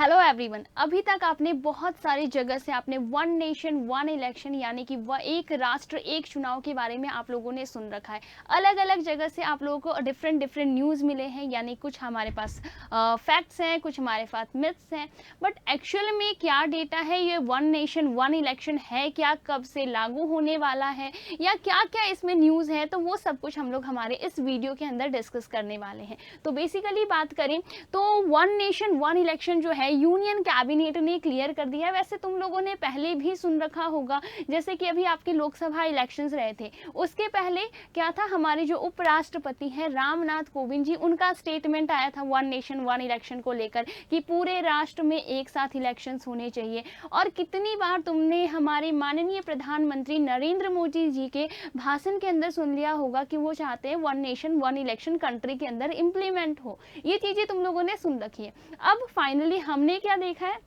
Hello everyone. अभी तक आपने बहुत सारी जगह से आपने वन नेशन वन इलेक्शन यानी कि वह एक राष्ट्र एक चुनाव के बारे में आप लोगों ने सुन रखा है। अलग अलग जगह से आप लोगों को डिफरेंट न्यूज़ मिले हैं, यानी कुछ हमारे पास फैक्ट्स हैं, कुछ हमारे पास मिथ्स हैं। बट एक्चुअल में क्या डेटा है, ये वन नेशन वन इलेक्शन है क्या, कब से लागू होने वाला है, या क्या क्या इसमें न्यूज़ है, तो वो सब कुछ हम लोग हमारे इस वीडियो के अंदर डिस्कस करने वाले हैं। तो बेसिकली बात करें तो वन नेशन वन इलेक्शन जो है यूनियन कैबिनेट ने क्लियर कर दिया है। वैसे तुम लोगों ने पहले भी सुन रखा होगा, जैसे कि अभी आपके लोकसभा इलेक्शंस रहे थे, उसके पहले क्या था, हमारे जो उपराष्ट्रपति हैं रामनाथ कोविंद जी, उनका स्टेटमेंट आया था वन नेशन वन इलेक्शन को लेकर कि पूरे राष्ट्र में एक साथ इलेक्शंस होने चाहिए। और कितनी बार तुमने हमारे माननीय प्रधानमंत्री नरेंद्र मोदी जी के भाषण के अंदर सुन लिया होगा कि वो चाहते हैं one nation one election country के अंदर इम्प्लीमेंट हो। ये चीजें तुम लोगों ने सुन रखी है। अब फाइनली हमने क्या देखा है,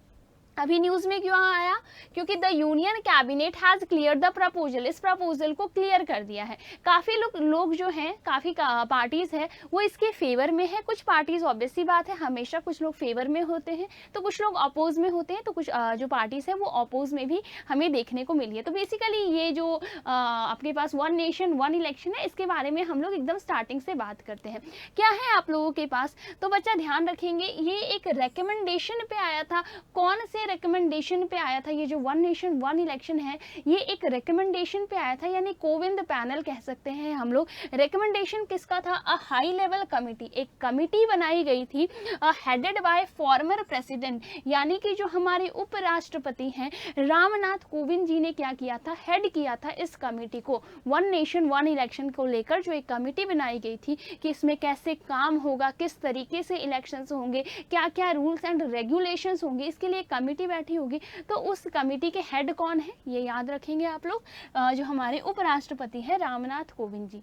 अभी न्यूज में क्यों आया, क्योंकि the union cabinet has clear the proposal, इस प्रपोजल को क्लियर कर दिया है। काफी लोग जो हैं, काफी पार्टीज है वो इसके फेवर में है। कुछ पार्टीज ऑब्वियस सी बात है, हमेशा कुछ लोग फेवर में होते हैं तो कुछ लोग अपोज में होते हैं, तो कुछ जो पार्टीज है वो अपोज में भी हमें देखने को मिली है। तो बेसिकली ये जो अपने पास वन नेशन वन इलेक्शन है, इसके बारे में हम लोग एकदम स्टार्टिंग से बात करते हैं। क्या है आप लोगों के पास, तो बच्चा ध्यान रखेंगे, ये एक रिकमेंडेशन पे आया था। कौन से रिकमेंडेशन पे आया था? ये जो वन नेशन वन इलेक्शन है ये एक रिकमेंडेशन पे आया था, यानी कोविंद पैनल कह सकते हैं हम लोग। रिकमेंडेशन किसका था? अ हाई लेवल कमिटी, एक कमिटी बनाई गई थी हेडेड बाय फॉर्मर प्रेसिडेंट, यानी कि जो हमारे उपराष्ट्रपति हैं रामनाथ कोविंद जी ने क्या किया था, हेड किया था इस कमिटी को। वन नेशन वन इलेक्शन को लेकर जो एक कमिटी बनाई गई थी कि इसमें कैसे काम होगा, किस तरीके से इलेक्शंस होंगे, क्या क्या रूल्स एंड रेगुलेशंस होंगे, इसके लिए कमिटी बैठी होगी। तो उस कमिटी के हेड कौन है ये याद रखेंगे आप लोग, जो हमारे उपराष्ट्रपति हैं रामनाथ कोविंद जी।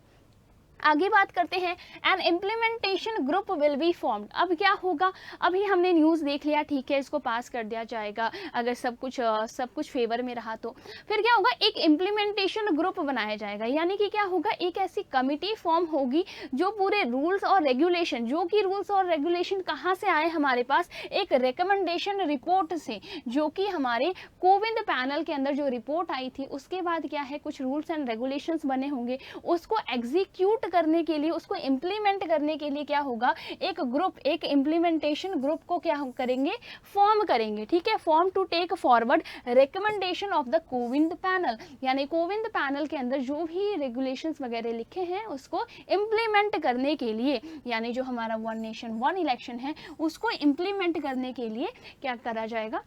आगे बात करते हैं, an implementation group will be formed. अब क्या होगा, अभी हमने न्यूज़ देख लिया, ठीक है, इसको पास कर दिया जाएगा अगर सब कुछ फेवर में रहा। तो फिर क्या होगा, एक इम्प्लीमेंटेशन ग्रुप बनाया जाएगा, यानी कि क्या होगा, एक ऐसी कमिटी फॉर्म होगी जो पूरे रूल्स और रेगुलेशन, जो कि रूल्स और रेगुलेशन कहाँ से आए हमारे पास, एक रिकमेंडेशन रिपोर्ट से, जो कि हमारे कोविंद पैनल के अंदर जो रिपोर्ट आई थी उसके बाद क्या है, कुछ रूल्स एंड रेगुलेशंस बने होंगे, उसको एग्जीक्यूट करने के लिए, उसको इंप्लीमेंट करने के लिए क्या होगा, एक ग्रुप, एक इंप्लीमेंटेशन ग्रुप को क्या करेंगे, फॉर्म करेंगे। ठीक है, form to take forward recommendation of the Kovind panel, यानी कोविंद पैनल के अंदर जो भी रेगुलेशंस वगैरह लिखे हैं उसको इंप्लीमेंट करने के लिए, यानी जो हमारा वन नेशन वन इलेक्शन है उसको इंप्लीमेंट करने के लिए क्या करा जाएगा,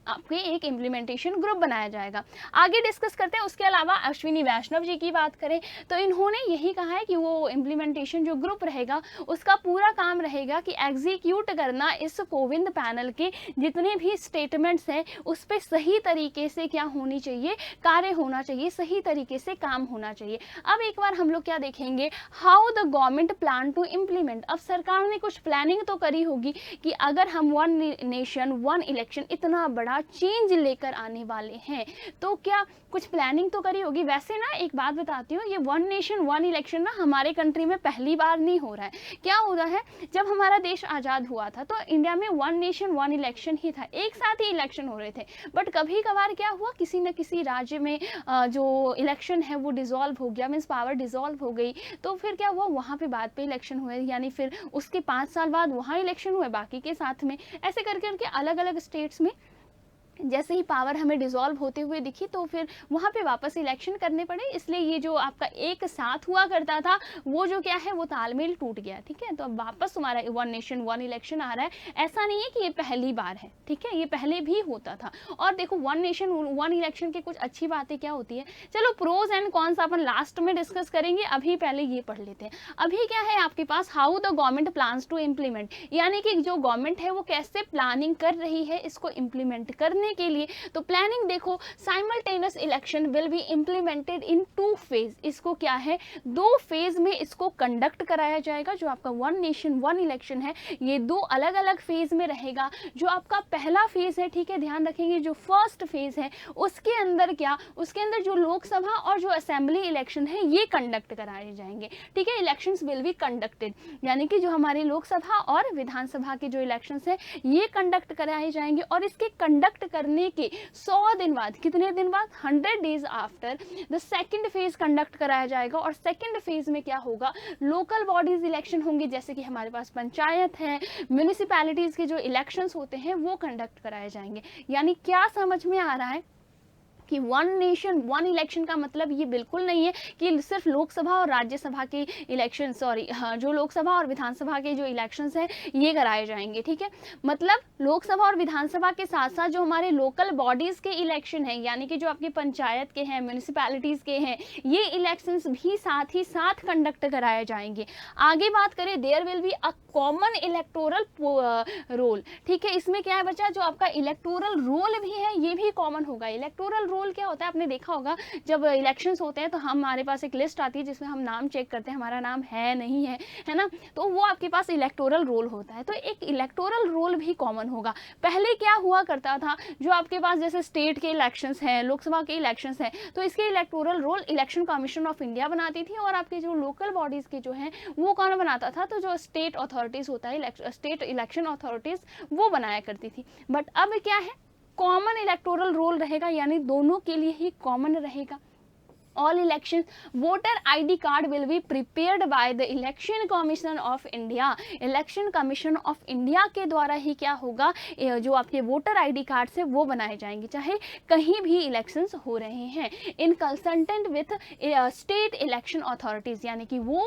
आपके एक इम्प्लीमेंटेशन ग्रुप बनाया जाएगा। आगे डिस्कस करते हैं। उसके अलावा अश्विनी वैष्णव जी की बात करें तो इन्होंने यही कहा है कि वो इम्प्लीमेंटेशन जो ग्रुप रहेगा उसका पूरा काम रहेगा कि एग्जीक्यूट करना इस कोविंद पैनल के जितने भी स्टेटमेंट्स हैं उस पर सही तरीके से क्या होनी चाहिए, कार्य होना चाहिए, सही तरीके से काम होना चाहिए। अब एक बार हम लोग क्या देखेंगे, how the government plan to implement. अब सरकार ने कुछ प्लानिंग तो करी होगी कि अगर हम वन नेशन वन इलेक्शन इतना बड़ा चेंज लेकर आने वाले हैं तो क्या कुछ प्लानिंग तो करी होगी। वैसे ना एक बात बताती हूँ, ये वन नेशन वन इलेक्शन ना हमारे कंट्री में पहली बार नहीं हो रहा है। क्या हो रहा है, जब हमारा देश आज़ाद हुआ था तो इंडिया में वन नेशन वन इलेक्शन ही था, एक साथ ही इलेक्शन हो रहे थे। बट कभी कभार क्या हुआ, किसी न किसी राज्य में जो इलेक्शन है वो डिसॉल्व हो गया, मीन्स पावर डिसॉल्व हो गई, तो फिर क्या हुआ, वहाँ पे बाद पे इलेक्शन हुए, यानी फिर उसके 5 साल बाद वहाँ इलेक्शन हुए बाकी के साथ में। ऐसे करके अलग अलग स्टेट्स में जैसे ही पावर हमें डिसॉल्व होते हुए दिखी तो फिर वहाँ पे वापस इलेक्शन करने पड़े, इसलिए ये जो आपका एक साथ हुआ करता था वो जो क्या है वो तालमेल टूट गया। ठीक है, तो अब वापस हमारा वन नेशन वन इलेक्शन आ रहा है। ऐसा नहीं है कि ये पहली बार है, ठीक है, ये पहले भी होता था। और देखो वन नेशन वन इलेक्शन की कुछ अच्छी बातें क्या होती है, चलो प्रोज एंड कॉन्स अपन लास्ट में डिस्कस करेंगे, अभी पहले ये पढ़ लेते हैं। अभी क्या है आपके पास, how the government plans to implement, यानी कि जो गवर्नमेंट है वो कैसे प्लानिंग कर रही है इसको इम्प्लीमेंट करने करने के लिए, तो प्लानिंग देखो, simultaneous election will be implemented in 2 phase. इसको क्या है, 2 फेज में इसको कंडक्ट कराया जाएगा। जो आपका वन नेशन वन इलेक्शन है ये 2 अलग अलग फेज में रहेगा। जो आपका पहला फेज है, ठीक है, ध्यान रखेंगे, जो फर्स्ट फेज है उसके अंदर क्या, उसके अंदर जो लोकसभा और जो असेंबली इलेक्शन है ये कंडक्ट कराए जाएंगे, ठीक है। इलेक्शंस विल बी कंडक्टेड, यानी कि जो हमारे लोकसभा और विधानसभा के जो इलेक्शंस है ये कंडक्ट कराए जाएंगे। और इसके कंडक्ट करने के 100 दिन बाद, कितने दिन बाद, 100 days after the second phase conduct कराया जाएगा। और सेकंड फेज में क्या होगा, लोकल बॉडीज इलेक्शन होंगे, जैसे कि हमारे पास पंचायत है, म्यूनिसिपैलिटीज के जो इलेक्शंस होते हैं वो कंडक्ट कराए जाएंगे। यानी क्या समझ में आ रहा है कि वन नेशन वन इलेक्शन का मतलब ये बिल्कुल नहीं है कि सिर्फ लोकसभा और राज्यसभा के इलेक्शन, जो लोकसभा और विधानसभा के जो इलेक्शंस हैं ये कराए जाएंगे, ठीक है। मतलब लोकसभा और विधानसभा के साथ साथ जो हमारे लोकल बॉडीज के इलेक्शन हैं, यानी कि जो आपकी पंचायत के हैं, म्यूनिसिपैलिटीज के हैं, ये इलेक्शंस भी साथ ही साथ कंडक्ट कराए जाएंगे। आगे बात करें, there will be a common electoral roll, ठीक है। इसमें क्या है बच्चा, जो आपका इलेक्टोरल रोल भी है ये भी कॉमन होगा। इलेक्टोरल रोल क्या होता है, आपने देखा होगा जब इलेक्शंस होते हैं तो हमारे पास एक लिस्ट आती है जिसमें हम नाम चेक करते हैं, हमारा नाम है नहीं है, है ना, तो वो आपके पास इलेक्टोरल रोल होता है। तो एक इलेक्टोरल रोल भी कॉमन होगा। पहले क्या हुआ करता था, जो आपके पास जैसे स्टेट के इलेक्शंस हैं, लोकसभा के इलेक्शंस हैं, तो इसके electoral roll election commission of India बनाती थी। और आपके जो लोकल बॉडीज के जो हैं वो कौन बनाता था, तो जो स्टेट अथॉरिटीज होता है, स्टेट इलेक्शन अथॉरिटीज, वो बनाया करती थी। बट अब क्या है, कॉमन इलेक्टोरल रोल रहेगा, यानी दोनों के लिए ही कॉमन रहेगा। All elections voter ID card will be prepared by the Election Commission of India। Election Commission of India के द्वारा ही क्या होगा, जो आपके वोटर ID कार्ड है वो बनाए जाएंगे, चाहे कहीं भी इलेक्शंस हो रहे हैं, in consultation with state election authorities. यानी कि वो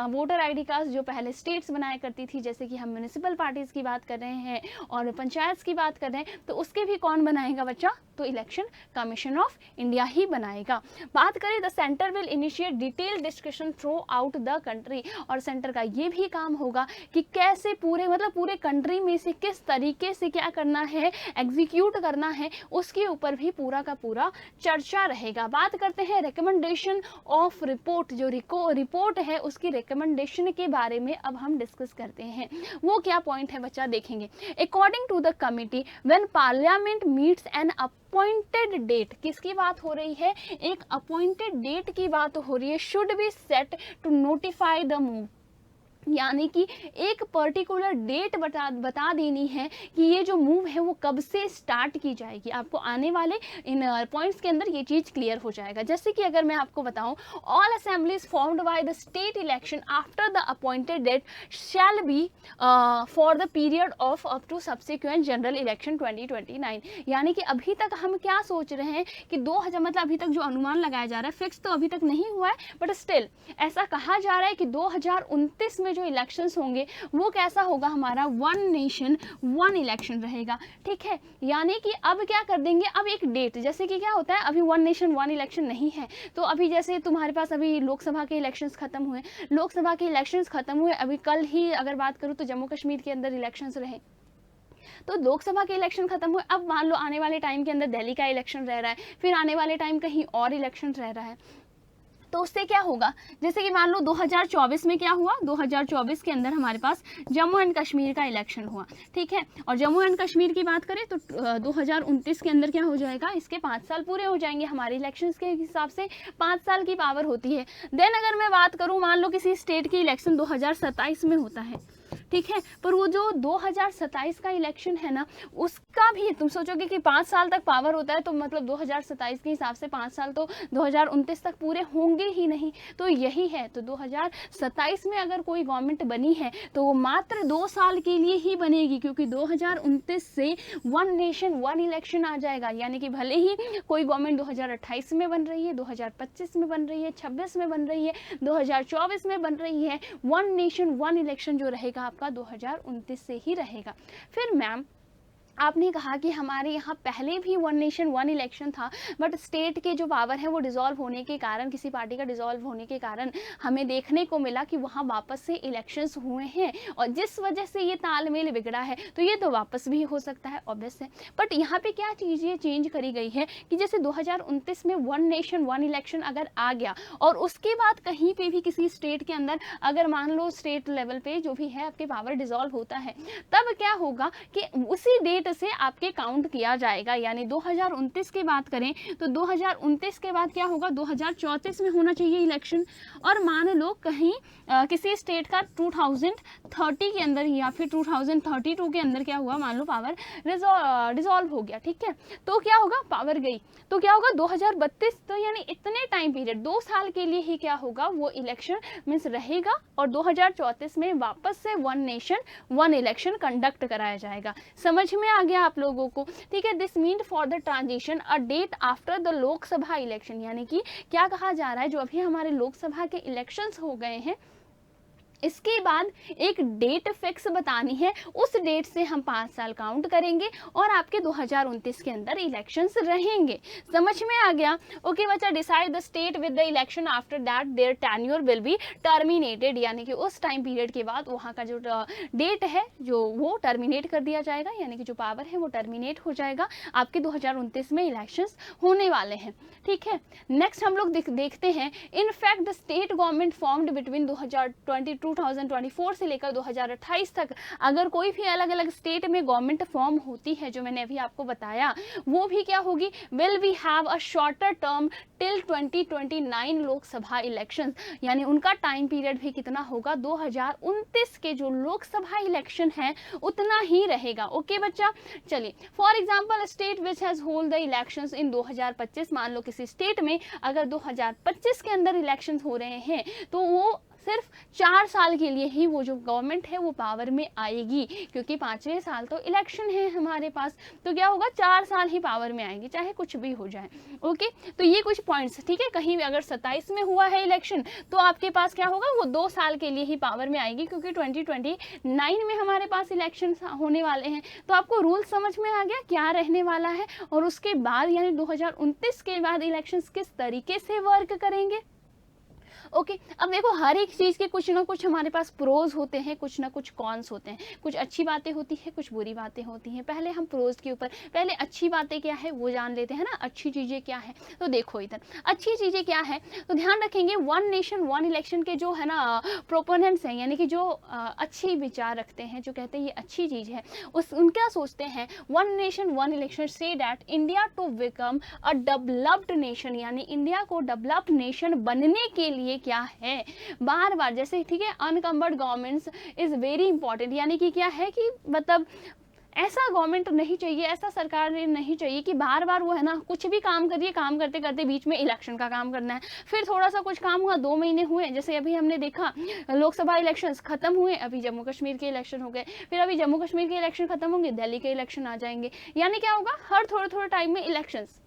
वोटर ID कार्ड जो पहले स्टेट्स बनाया करती थी, जैसे कि हम म्यूनिसिपल पार्टीज की बात कर रहे हैं और पंचायत की बात कर रहे हैं, तो उसके भी कौन बनाएगा बच्चा, तो इलेक्शन कमीशन ऑफ इंडिया ही बनाएगा। बात करें, the centre will initiate detail discussion through out the country. और सेंटर का ये भी काम होगा कि कैसे पूरे कंट्री में से किस तरीके से क्या करना है, एग्जीक्यूट करना है, उसके ऊपर भी पूरा का पूरा चर्चा रहेगा। बात करते हैं रिकमेंडेशन ऑफ रिपोर्ट, जो रिपोर्ट है उसकी रिकमेंडेशन के बारे में अब हम डिस्कस करते हैं। वो क्या पॉइंट है बच्चा, देखेंगे। According to the committee when parliament meets an appointed date, किसकी बात हो रही है, एक अपॉइंटेड डेट की बात हो रही है, should be set to notify the move. यानी कि एक पर्टिकुलर डेट बता देनी है कि ये जो मूव है वो कब से स्टार्ट की जाएगी। आपको आने वाले इन पॉइंट्स के अंदर ये चीज़ क्लियर हो जाएगा। जैसे कि अगर मैं आपको बताऊं, all assemblies formed by the state election after the appointed date shall be for the period of up to subsequent general election 2029। यानी कि अभी तक हम क्या सोच रहे हैं कि 2000, मतलब अभी तक जो अनुमान लगाया जा रहा है, फिक्स तो अभी तक नहीं हुआ है, बट स्टिल ऐसा कहा जा रहा है कि 2029 में जो इलेक्शंस होंगे वो कैसा होगा, हमारा वन नेशन वन इलेक्शन रहेगा, ठीक है। यानी कि अब क्या कर देंगे, अब एक डेट, जैसे कि क्या होता है, अभी वन नेशन वन इलेक्शन नहीं है, तो अभी जैसे तुम्हारे पास अभी लोकसभा के इलेक्शंस खत्म हुए, अभी कल ही अगर बात करूं तो जम्मू कश्मीर के अंदर इलेक्शंस रहे, तो लोकसभा के इलेक्शन खत्म हुए। अब मान लो आने वाले टाइम के अंदर दिल्ली का इलेक्शन रह रहा है, फिर आने वाले टाइम कहीं और इलेक्शन रह रहा है, तो उससे क्या होगा, जैसे कि मान लो 2024 में क्या हुआ, 2024 के अंदर हमारे पास जम्मू एंड कश्मीर का इलेक्शन हुआ, ठीक है। और जम्मू एंड कश्मीर की बात करें तो 2029 के अंदर क्या हो जाएगा, इसके 5 साल पूरे हो जाएंगे। हमारे इलेक्शंस के हिसाब से 5 साल की पावर होती है। देन अगर मैं बात करूँ, मान लो किसी स्टेट की इलेक्शन 2027 में होता है, ठीक है, पर वो जो 2027 का इलेक्शन है ना, उसका भी तुम सोचोगे कि 5 साल तक पावर होता है, तो मतलब 2027 के हिसाब से 5 साल तो 2029 तक पूरे होंगे ही नहीं। तो यही है, तो 2027 में अगर कोई गवर्नमेंट बनी है तो वो मात्र 2 साल के लिए ही बनेगी, क्योंकि 2029 से वन नेशन वन इलेक्शन आ जाएगा। यानी कि भले ही कोई गवर्नमेंट 2028 में बन रही है, 2025 में बन रही है, 26 में बन रही है, 2024 में बन रही है, वन नेशन वन इलेक्शन जो रहेगा आपका 2029 से ही रहेगा। फिर मैम आपने कहा कि हमारे यहाँ पहले भी वन नेशन वन इलेक्शन था, बट स्टेट के जो पावर है वो डिसॉल्व होने के कारण, किसी पार्टी का डिसॉल्व होने के कारण हमें देखने को मिला कि वहाँ वापस से इलेक्शंस हुए हैं, और जिस वजह से ये तालमेल बिगड़ा है, तो ये तो वापस भी हो सकता है ऑब्वियस है। बट यहाँ पे क्या चीज़ें चेंज करी गई है कि जैसे 2029 में वन नेशन वन इलेक्शन अगर आ गया, और उसके बाद कहीं पे भी किसी स्टेट के अंदर अगर मान लो स्टेट लेवल पे जो भी है आपके पावर डिसॉल्व होता है, तब क्या होगा कि उसी डेट से आपके काउंट किया जाएगा। यानी 2029 की बात करें तो 2029 के बाद क्या होगा, 2034 में होना चाहिए इलेक्शन, और मान लो कहीं किसी स्टेट का 2030 के अंदर या फिर 2032 के अंदर क्या हुआ, मान लो पावर डिसॉल्व हो गया, ठीक है, तो क्या होगा, पावर गई, तो क्या होगा 2032, तो यानी इतने टाइम पीरियड 2 साल के लिए ही क्या होगा, वो इलेक्शन मीन्स रहेगा, और 2034 में वापस से one nation one election conduct कराया जाएगा। समझ में आ गया आप लोगों को, ठीक है। This mean for the transition a date after the Lok Sabha election, यानी कि क्या कहा जा रहा है, जो अभी हमारे लोकसभा के इलेक्शंस हो गए हैं, इसके बाद एक डेट फिक्स बतानी है, उस डेट से हम 5 साल काउंट करेंगे और आपके 2029 के अंदर इलेक्शंस रहेंगे। समझ में आ गया? ओके बच्चा, decide the state with the election after that their tenure will be terminated, यानी कि उस टाइम पीरियड के बाद वहाँ का जो डेट है जो वो टर्मिनेट कर दिया जाएगा, यानी कि जो पावर है वो टर्मिनेट हो जाएगा, आपके 2029 में इलेक्शंस होने वाले हैं, ठीक है। नेक्स्ट हम लोग देखते हैं, in fact the state government formed between 2024 से लेकर 2028 तक अगर कोई भी अलग अलग स्टेट में गवर्नमेंट फॉर्म होती है, जो मैंने अभी आपको बताया, वो भी क्या होगी, will we have a shorter term till 2029 Lok Sabha elections, यानी उनका टाइम पीरियड भी कितना होगा, 2029 के जो लोकसभा इलेक्शन है उतना ही रहेगा। ओके बच्चा, चलिए for example state which has hold the elections in 2025, मान लो किसी स्टेट में अगर 2025 के अंदर इलेक्शंस हो रहे हैं, तो वो सिर्फ 4 साल के लिए ही वो जो गवर्नमेंट है वो पावर में आएगी, क्योंकि 5वें साल तो इलेक्शन है हमारे पास, तो क्या होगा, 4 साल ही पावर में आएगी, चाहे कुछ भी हो जाए। ओके, तो ये कुछ पॉइंट्स, ठीक है। कहीं अगर 27 में हुआ है इलेक्शन, तो आपके पास क्या होगा, वो 2 साल के लिए ही पावर में आएगी, क्योंकि 2029 में हमारे पास इलेक्शन होने वाले हैं। तो आपको रूल समझ में आ गया क्या रहने वाला है, और उसके बाद यानी 2029 के बाद इलेक्शन किस तरीके से वर्क करेंगे। ओके, अब देखो हर एक चीज़ के कुछ ना कुछ हमारे पास प्रोज होते हैं, कुछ ना कुछ कॉन्स होते हैं, कुछ अच्छी बातें होती है, कुछ बुरी बातें होती हैं। पहले हम प्रोज के ऊपर, पहले अच्छी बातें क्या है वो जान लेते हैं ना, अच्छी चीज़ें क्या है। तो देखो इधर अच्छी चीज़ें क्या है, तो ध्यान रखेंगे वन नेशन वन इलेक्शन के जो है ना प्रोपोनेंट्स हैं, यानी कि जो अच्छी विचार रखते हैं, जो कहते हैं ये अच्छी चीज़ है, उनका सोचते हैं वन नेशन वन इलेक्शन से that India to become a developed nation, यानी इंडिया को डेवलप्ड नेशन बनने के लिए क्या है, बार बार जैसे, ठीक है, अनकम्बर्ड गवर्नमेंट्स इज वेरी इंपॉर्टेंट, यानी कि क्या है कि मतलब ऐसा गवर्नमेंट नहीं चाहिए, ऐसा सरकार नहीं चाहिए कि बार बार वो है ना कुछ भी काम करिए, काम करते करते बीच में इलेक्शन का काम करना है, फिर थोड़ा सा कुछ काम हुआ, 2 महीने हुए, जैसे अभी हमने देखा लोकसभा इलेक्शंस खत्म हुए, अभी जम्मू कश्मीर के इलेक्शन हो गए, फिर अभी जम्मू कश्मीर के इलेक्शन खत्म होंगे, दिल्ली के इलेक्शन आ जाएंगे, यानी क्या होगा, हर थोड़े थोड़े टाइम में इलेक्शंस,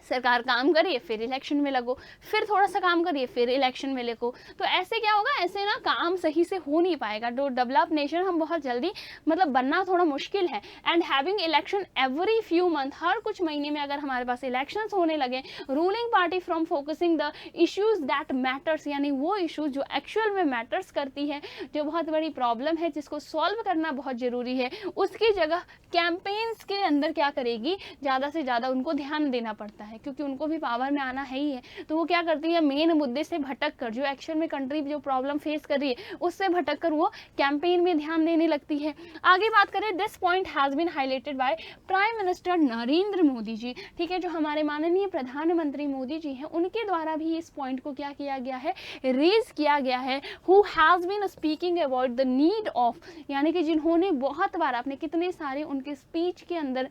सरकार काम करिए फिर इलेक्शन में लगो, फिर थोड़ा सा काम करिए फिर इलेक्शन में लगो, तो ऐसे क्या होगा, ऐसे ना काम सही से हो नहीं पाएगा। तो डेवलप नेशन हम बहुत जल्दी मतलब बनना थोड़ा मुश्किल है। And having election every few month, हर कुछ महीने में अगर हमारे पास इलेक्शंस होने लगे, ruling party from focusing the issues that matters, यानी वो इश्यूज जो एक्चुअल में मैटर्स करती है, जो बहुत बड़ी प्रॉब्लम है जिसको सॉल्व करना बहुत जरूरी है, उसकी जगह कैंपेन्स के अंदर क्या करेगी, ज़्यादा से ज़्यादा उनको ध्यान देना पड़ता है, क्योंकि उनको भी पावर में आना है ही है। तो वो क्या करती है, मेन मुद्दे से भटक कर, जो एक्चुअल में कंट्री जो प्रॉब्लम फेस कर रही है उससे भटक कर वो कैंपेन में ध्यान देने लगती है। आगे बात करें, this point has been highlighted by prime minister Narendra Modi ji, ठीक है, जो हमारे माननीय प्रधानमंत्री मोदी जी हैं, उनके द्वारा भी इस पॉइंट को क्या किया गया है, रेज किया गया है, who has been speaking about the need of, यानी कि जिन्होंने बहुत बार अपने कितने सारे उनके स्पीच के अंदर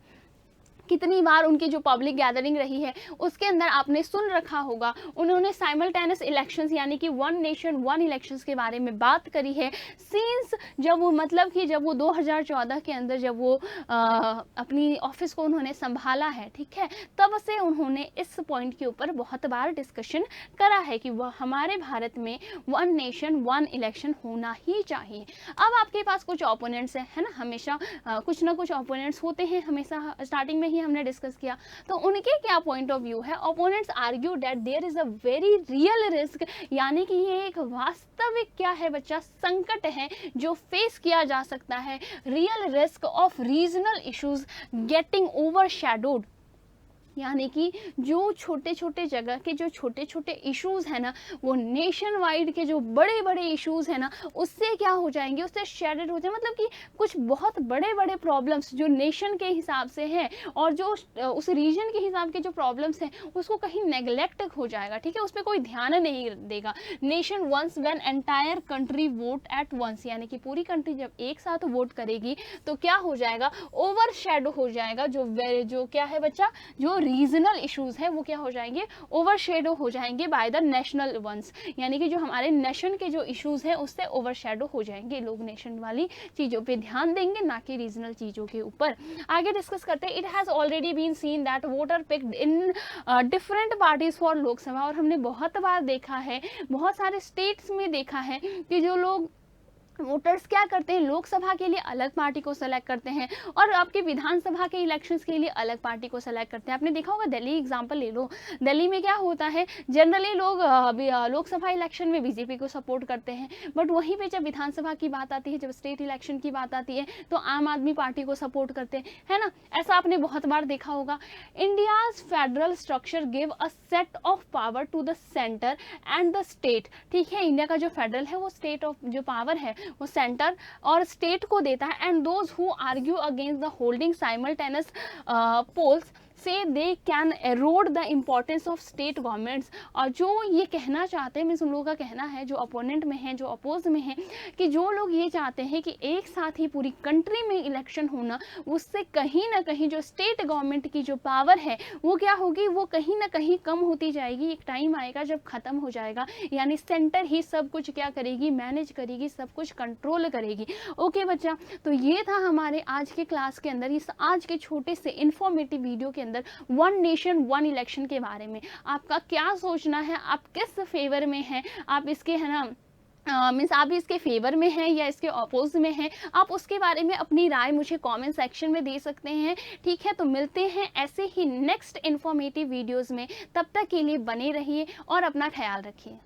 कितनी बार उनकी जो पब्लिक गैदरिंग रही है उसके अंदर आपने सुन रखा होगा, उन्होंने साइमल्टेनियस इलेक्शंस यानी कि वन नेशन वन इलेक्शंस के बारे में बात करी है। सीन्स जब वो मतलब कि जब वो 2014 के अंदर जब वो अपनी ऑफिस को उन्होंने संभाला है, ठीक है, तब से उन्होंने इस पॉइंट के ऊपर बहुत बार डिस्कशन करा है कि वह हमारे भारत में वन नेशन वन इलेक्शन होना ही चाहिए। अब आपके पास कुछ ओपोनेंट्स हैं, है ना, हमेशा कुछ ना कुछ ओपोनेंट्स होते हैं, हमेशा स्टार्टिंग में ही हमने डिस्कस किया। तो उनके क्या पॉइंट ऑफ व्यू है? Opponents argue that there is a very real risk, यानी कि ये एक वास्तविक क्या है बच्चा, संकट है जो फेस किया जा सकता है। Real risk of regional issues getting overshadowed, यानी कि जो छोटे छोटे जगह के जो छोटे छोटे इश्यूज है ना, वो नेशन वाइड के जो बड़े बड़े इश्यूज है ना, उससे क्या हो जाएंगे, उससे शेडेड हो जाए। मतलब कि कुछ बहुत बड़े बड़े प्रॉब्लम्स जो नेशन के हिसाब से हैं और जो उस रीजन के हिसाब के जो प्रॉब्लम्स हैं उसको कहीं नेग्लेक्ट हो जाएगा, ठीक है, उस पर कोई ध्यान नहीं देगा। Nation once when entire country vote at once, यानी कि पूरी कंट्री जब एक साथ वोट करेगी तो क्या हो जाएगा, ओवरशैडो हो जाएगा। जो क्या है बच्चा, जो रीजनल इश्यूज है वो क्या हो जाएंगे, ओवरशैडो हो जाएंगे बाय द नेशनल वंस, यानी कि जो हमारे नेशन के जो इश्यूज है उससे ओवरशैडो हो जाएंगे। लोग नेशन वाली चीजों पे ध्यान देंगे, ना कि रीजनल चीजों के ऊपर। आगे डिस्कस करते हैं। It has already been seen that voter picked in different parties for Lok Sabha, और हमने बहुत बार देखा है, बहुत सारे स्टेट्स में देखा है कि जो लोग वोटर्स क्या करते हैं, लोकसभा के लिए अलग पार्टी को सेलेक्ट करते हैं और आपके विधानसभा के इलेक्शंस के लिए अलग पार्टी को सेलेक्ट करते हैं। आपने देखा होगा, दिल्ली एग्जांपल ले लो, दिल्ली में क्या होता है, जनरली लोग लोकसभा इलेक्शन में बीजेपी को सपोर्ट करते हैं, बट वहीं पे जब विधानसभा की बात आती है, जब स्टेट इलेक्शन की बात आती है तो आम आदमी पार्टी को सपोर्ट करते हैं, है ना। ऐसा आपने बहुत बार देखा होगा। India's federal structure give a set of power to the centre and the state, ठीक है, इंडिया का जो फेडरल है वो स्टेट ऑफ जो पावर है वो सेंटर और स्टेट को देता है। And those who argue against the holding simultaneous polls से they can erode the importance of state governments, और जो ये कहना चाहते हैं, मीन्स उन लोगों का कहना है, जो अपोनेंट में है, जो अपोज में है, कि जो लोग ये चाहते हैं कि एक साथ ही पूरी कंट्री में इलेक्शन होना, उससे कहीं ना कहीं जो स्टेट गवर्नमेंट की जो पावर है वो क्या होगी, वो कहीं ना कहीं कम होती जाएगी। एक टाइम आएगा जब खत्म हो जाएगा, यानी सेंटर ही सब कुछ क्या करेगी, मैनेज करेगी, सब कुछ कंट्रोल करेगी। ओके बच्चा, तो ये था हमारे आज के क्लास के अंदर, इस आज के छोटे से इंफॉर्मेटिव वीडियो के अंदर वन नेशन वन इलेक्शन के बारे में आपका क्या सोचना है, आप किस फेवर में हैं, आप इसके है ना मीन्स आप इसके फेवर में हैं या इसके अपोज में हैं, आप उसके बारे में अपनी राय मुझे कमेंट सेक्शन में दे सकते हैं, ठीक है। तो मिलते हैं ऐसे ही नेक्स्ट इंफॉर्मेटिव वीडियोस में, तब तक के लिए बने रहिए और अपना ख्याल रखिए।